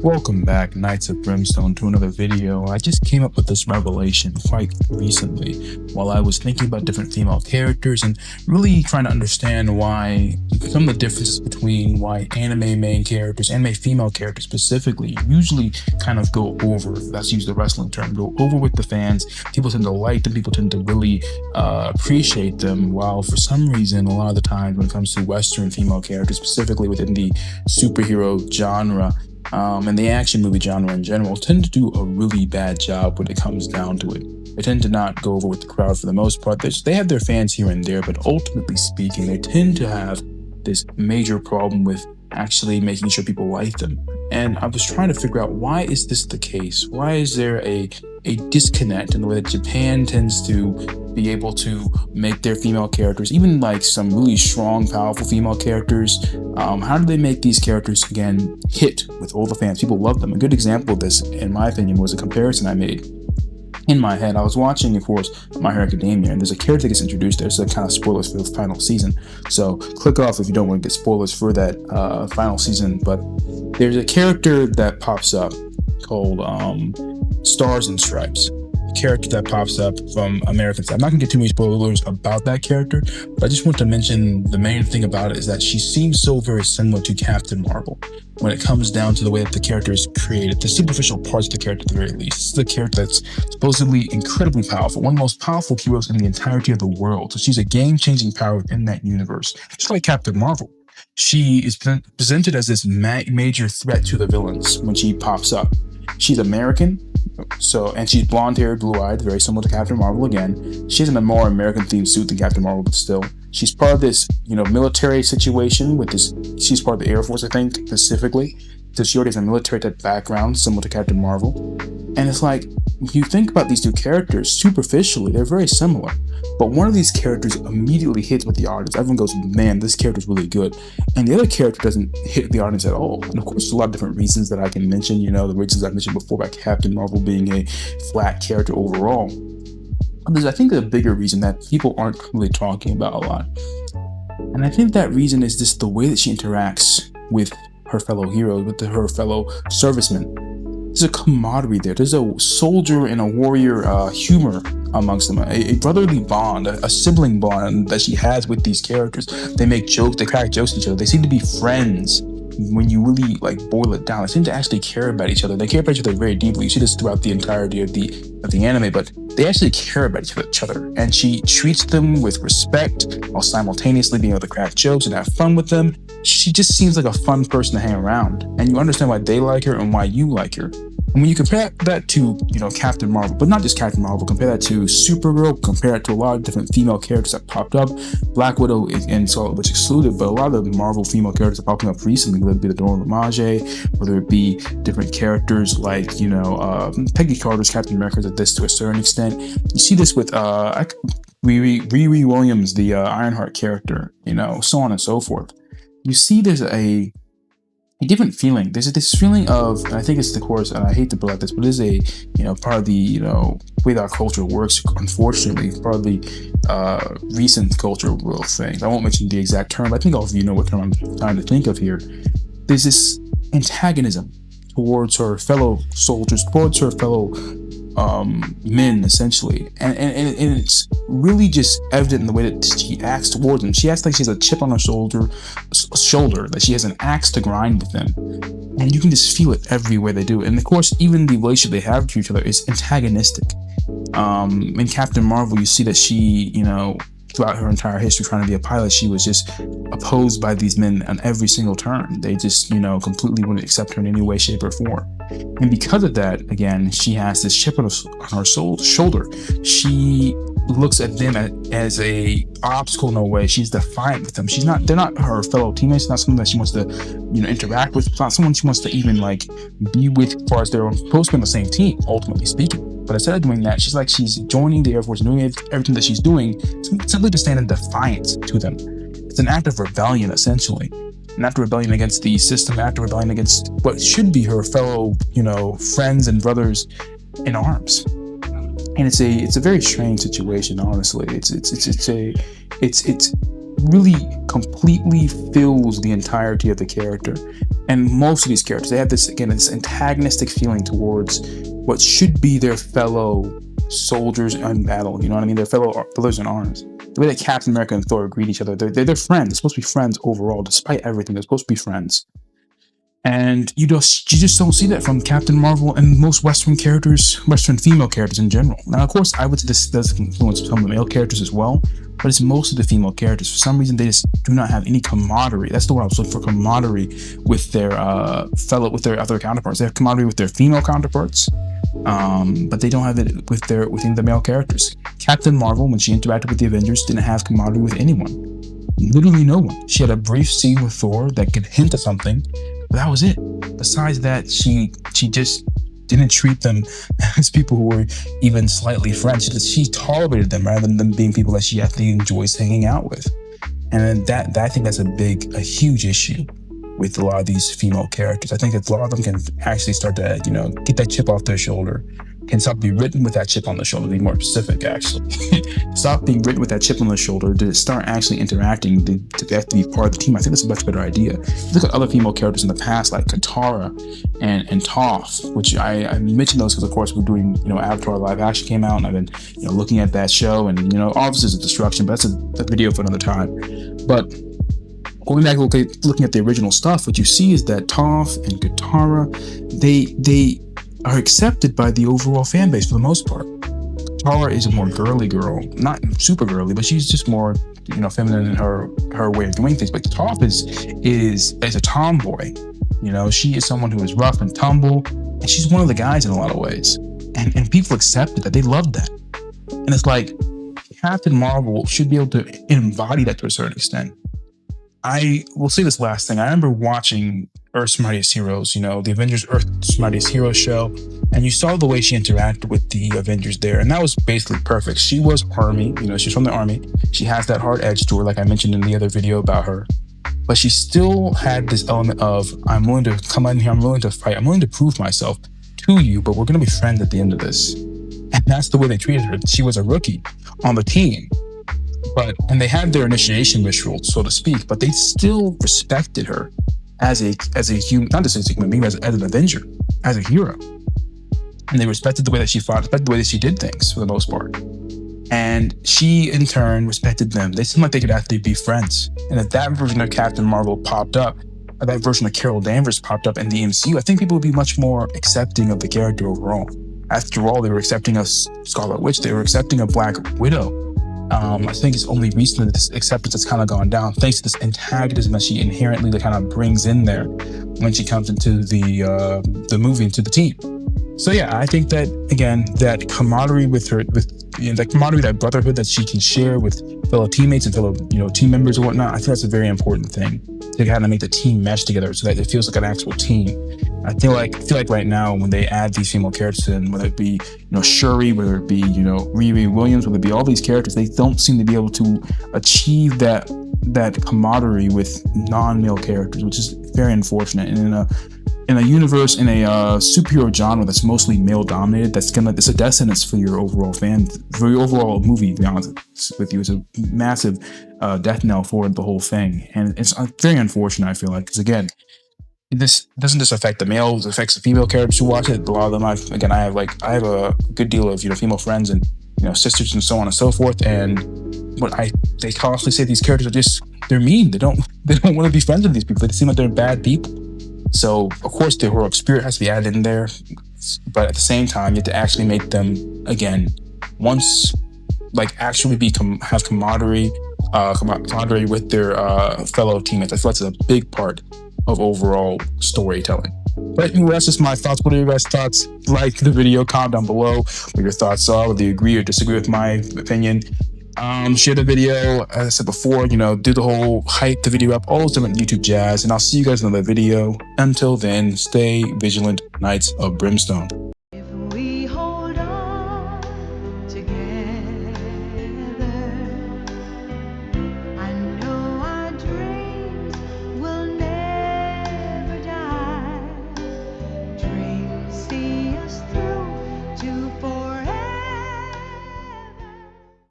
Welcome back, Knights of Brimstone, to another video. I just came up with this revelation quite recently while I was thinking about different female characters and really trying to understand why some of the differences between why anime main characters, anime female characters specifically, usually kind of go over, let's use the wrestling term, go over with the fans. People tend to like them, people tend to really appreciate them, while for some reason, a lot of the time when it comes to Western female characters, specifically within the superhero genre, and the action movie genre in general, tend to do a really bad job when it comes down to it. They tend to not go over with the crowd for the most part. They have their fans here and there, but ultimately speaking, they tend to have this major problem with actually making sure people like them. And I was trying to figure out, why is this the case? Why is there a disconnect in the way that Japan tends to be able to make their female characters, even like some really strong, powerful female characters, how do they make these characters, again, hit with all the fans? People love them. A good example of this, in my opinion, was a comparison I made in my head. I was watching, of course, My Hero Academia, and there's a character that gets introduced there, so kind of spoilers for the final season. So click off if you don't want to get spoilers for that final season. But there's a character that pops up called Stars and Stripes. A character that pops up from American Side. I'm not gonna get too many spoilers about that character, but I just want to mention the main thing about it is that she seems so very similar to Captain Marvel when it comes down to the way that the character is created, the superficial parts of the character at the very least. This is a character that's supposedly incredibly powerful, one of the most powerful heroes in the entirety of the world. So she's a game-changing power in that universe, just like Captain Marvel. She is presented as this major threat to the villains when she pops up. She's American, and she's blonde-haired, blue-eyed, very similar to Captain Marvel again. She's in a more American-themed suit than Captain Marvel, but still. She's part of this, military situation with this. She's part of the Air Force, I think, specifically. So she already has a military type background, similar to Captain Marvel. And it's like, if you think about these two characters superficially, they're very similar. But one of these characters immediately hits with the audience. Everyone goes, man, this character's really good. And the other character doesn't hit the audience at all. And of course, there's a lot of different reasons that I can mention, the reasons I mentioned before about Captain Marvel being a flat character overall. But there's, I think, a bigger reason that people aren't really talking about a lot. And I think that reason is just the way that she interacts with her fellow heroes, with her fellow servicemen. There's a camaraderie there. There's a soldier and a warrior humor amongst them, a brotherly bond, a sibling bond that she has with these characters. They make jokes, they crack jokes at each other. They seem to be friends when you really boil it down. They seem to actually care about each other. They care about each other very deeply. You see this throughout the entirety of the anime, but they actually care about each other. And she treats them with respect while simultaneously being able to crack jokes and have fun with them. She just seems like a fun person to hang around, and you understand why they like her and why you like her. And when you compare that to, Captain Marvel, but not just Captain Marvel, compare that to Supergirl, compare it to a lot of different female characters that popped up, Black Widow and Scarlet Witch excluded, but a lot of the Marvel female characters that popping up recently, whether it be the Dora Milaje, whether it be different characters like, Peggy Carter's Captain America did this to a certain extent. You see this with Riri Williams, the Ironheart character, so on and so forth. You see there's a different feeling. There's this feeling of, and I think it's the course, and I hate to put it like this, but it is a, part of the, way that our culture works, unfortunately, part of the recent culture world thing. I won't mention the exact term, but I think all of you know what term I'm trying to think of here. There's this antagonism towards her fellow soldiers, towards her fellow men, essentially, and it's really just evident in the way that she acts towards them. She acts like she has a chip on her shoulder, that she has an axe to grind with them, and you can just feel it everywhere they do. And of course, even the relationship they have to each other is antagonistic. In Captain Marvel, you see that she, throughout her entire history trying to be a pilot, she was just opposed by these men on every single turn. They just, completely wouldn't accept her in any way, shape, or form. And because of that, again, she has this chip on her shoulder. She looks at them as a obstacle in a way. She's defiant with them. They're not her fellow teammates. It's not someone that she wants to, interact with. It's not someone she wants to even be with as far as they're supposed to be on the same team, ultimately speaking. But instead of doing that, she's joining the Air Force, doing everything that she's doing simply to stand in defiance to them. It's an act of rebellion, essentially. An act of rebellion against the system, an act of rebellion against what should be her fellow, friends and brothers in arms. And it's a very strange situation, honestly. It's really completely fills the entirety of the character. And most of these characters, they have this, again, this antagonistic feeling towards what should be their fellow soldiers in battle. You know what I mean? Their fellow brothers in arms. The way that Captain America and Thor greet each other, they're friends. They're supposed to be friends overall, despite everything. They're supposed to be friends. And you just don't see that from Captain Marvel and most Western female characters in general. Now, of course, I would say this does influence some of the male characters as well, but it's most of the female characters. For some reason, they just do not have any camaraderie. That's the word I was looking for: camaraderie with their with their other counterparts. They have camaraderie with their female counterparts, but they don't have it within the male characters. Captain Marvel, when she interacted with the Avengers, didn't have camaraderie with anyone. Literally no one. She had a brief scene with Thor that could hint at something, but that was it. Besides that, she just didn't treat them as people who were even slightly friends. She tolerated them rather than them being people that she actually enjoys hanging out with. And I think that's a huge issue with a lot of these female characters. I think that a lot of them can actually start to, get that chip off their shoulder, can stop being written with that chip on the shoulder, to be more specific, actually. Stop being written with that chip on the shoulder to start actually interacting, to have to be part of the team. I think that's a much better idea. Look at other female characters in the past, like Katara and Toph, which I mentioned those because, of course, we're doing, Avatar live action came out, and I've been, looking at that show, and, obviously it's a destruction, but that's a video for another time. But going back, looking at the original stuff, what you see is that Toph and Katara, they are accepted by the overall fan base for the most part. Katara is a more girly girl, not super girly, but she's just more, feminine in her way of doing things. But Toph is a tomboy. She is someone who is rough and tumble, and she's one of the guys in a lot of ways. And people accepted that. They loved that. And it's like Captain Marvel should be able to embody that to a certain extent. I will say this last thing. I remember watching Earth's Mightiest Heroes, the Avengers Earth's Mightiest Heroes show, and you saw the way she interacted with the Avengers there, and that was basically perfect. She was Army, she's from the Army. She has that hard edge to her, like I mentioned in the other video about her, but she still had this element of, I'm willing to come in here, I'm willing to fight, I'm willing to prove myself to you, but we're going to be friends at the end of this. And that's the way they treated her. She was a rookie on the team. And they had their initiation ritual, so to speak, but they still respected her as a human, not just as a human being, as an Avenger, as a hero. And they respected the way that she fought, respected the way that she did things for the most part. And she, in turn, respected them. They seemed like they could actually be friends. And if that version of Captain Marvel popped up, or that version of Carol Danvers popped up in the MCU, I think people would be much more accepting of the character overall. After all, they were accepting a Scarlet Witch, they were accepting a Black Widow. I think it's only recently that this acceptance has kind of gone down, thanks to this antagonism that she inherently kind of brings in there when she comes into the movie, into the team. So yeah, I think that, again, that camaraderie that camaraderie, that brotherhood that she can share with fellow teammates and fellow team members or whatnot, I think that's a very important thing to kind of make the team mesh together so that it feels like an actual team. I feel like right now when they add these female characters in, whether it be Shuri, whether it be Riri Williams, whether it be all these characters, they don't seem to be able to achieve that camaraderie with non-male characters, which is very unfortunate. And in a universe, in a superhero genre that's mostly male dominated, it's a death sentence for your overall movie, to be honest with you. It's a massive death knell for the whole thing, and it's very unfortunate, I feel like, because again, this doesn't just affect the males, it affects the female characters who watch it. A lot of them, I have a good deal of female friends and sisters and so on and so forth, and they constantly say these characters they're mean. They don't want to be friends with these people. They seem like they're bad people. So of course the heroic spirit has to be added in there, but at the same time you have to actually make them, again, actually have camaraderie with their fellow teammates. I feel that's a big part of overall storytelling. But anyway, that's just my thoughts. What are your guys' thoughts? Like the video, comment down below what your thoughts are, whether you agree or disagree with my opinion. Share the video, as I said before, do the whole hype the video up, all those different YouTube jazz, and I'll see you guys in another video. Until then, stay vigilant, Knights of Brimstone.